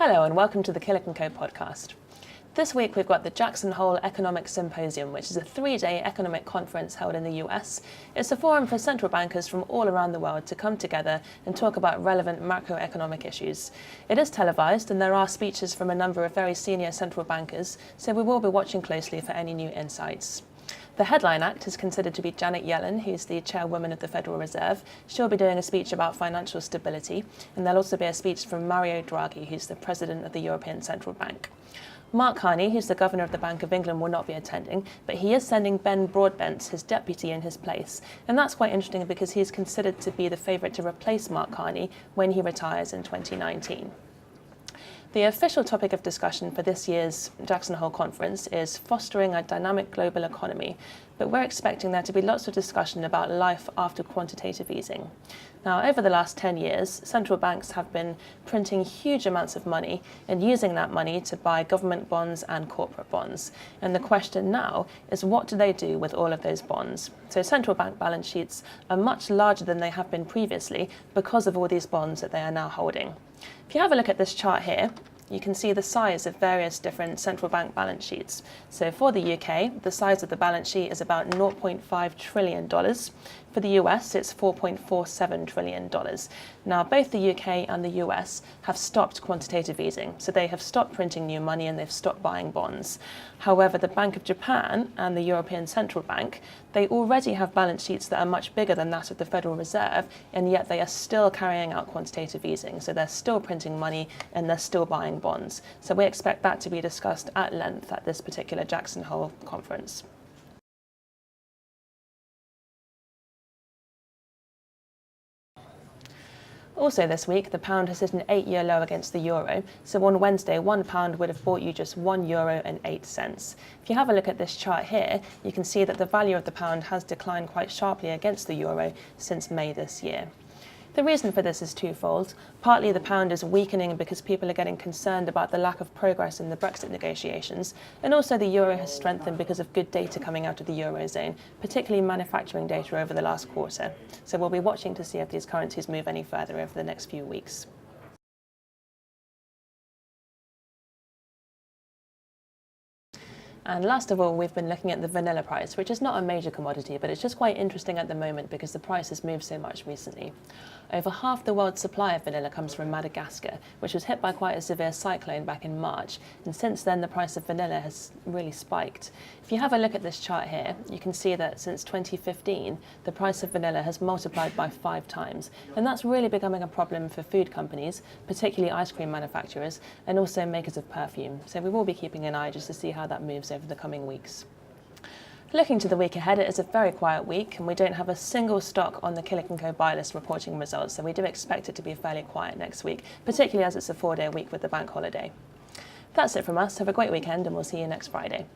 Hello and welcome to the Killik & Co podcast. This week we've got the Jackson Hole Economic Symposium, which is a 3-day economic conference held in the US. It's a forum for central bankers from all around the world to come together and talk about relevant macroeconomic issues. It is televised and there are speeches from a number of very senior central bankers, so we will be watching closely for any new insights. The headline act is considered to be Janet Yellen, who's the chairwoman of the Federal Reserve. She'll be doing a speech about financial stability, and there'll also be a speech from Mario Draghi, who's the president of the European Central Bank. Mark Carney, who's the governor of the Bank of England, will not be attending, but he is sending Ben Broadbent, his deputy, in his place. And that's quite interesting because he's considered to be the favourite to replace Mark Carney when he retires in 2019. The official topic of discussion for this year's Jackson Hole conference is fostering a dynamic global economy, but we're expecting there to be lots of discussion about life after quantitative easing. Now, over the last 10 years, central banks have been printing huge amounts of money and using that money to buy government bonds and corporate bonds. And the question now is, what do they do with all of those bonds? So central bank balance sheets are much larger than they have been previously because of all these bonds that they are now holding. If you have a look at this chart here, you can see the size of various different central bank balance sheets. So for the UK, the size of the balance sheet is about $0.5 trillion. For the US, it's $4.47 trillion. Now, both the UK and the US have stopped quantitative easing, so they have stopped printing new money and they've stopped buying bonds. However, the Bank of Japan and the European Central Bank, they already have balance sheets that are much bigger than that of the Federal Reserve, and yet they are still carrying out quantitative easing. So they're still printing money and they're still buying bonds. So we expect that to be discussed at length at this particular Jackson Hole conference. Also this week, the pound has hit an 8-year low against the euro. So on Wednesday, £1 would have bought you just €1.08. If you have a look at this chart here, you can see that the value of the pound has declined quite sharply against the euro since May this year. The reason for this is twofold. Partly the pound is weakening because people are getting concerned about the lack of progress in the Brexit negotiations, and also the euro has strengthened because of good data coming out of the eurozone, particularly manufacturing data over the last quarter. So we'll be watching to see if these currencies move any further over the next few weeks. And last of all, we've been looking at the vanilla price, which is not a major commodity, but it's just quite interesting at the moment because the price has moved so much recently. Over half the world's supply of vanilla comes from Madagascar, which was hit by quite a severe cyclone back in March, and since then the price of vanilla has really spiked. If you have a look at this chart here, you can see that since 2015, the price of vanilla has multiplied by 5 times, and that's really becoming a problem for food companies, particularly ice cream manufacturers, and also makers of perfume. So we will be keeping an eye just to see how that moves over the coming weeks. Looking to the week ahead, it is a very quiet week and we don't have a single stock on the Killik & Co buy list reporting results, so we do expect it to be fairly quiet next week, particularly as it's a 4-day week with the bank holiday. That's it from us. Have a great weekend and we'll see you next Friday.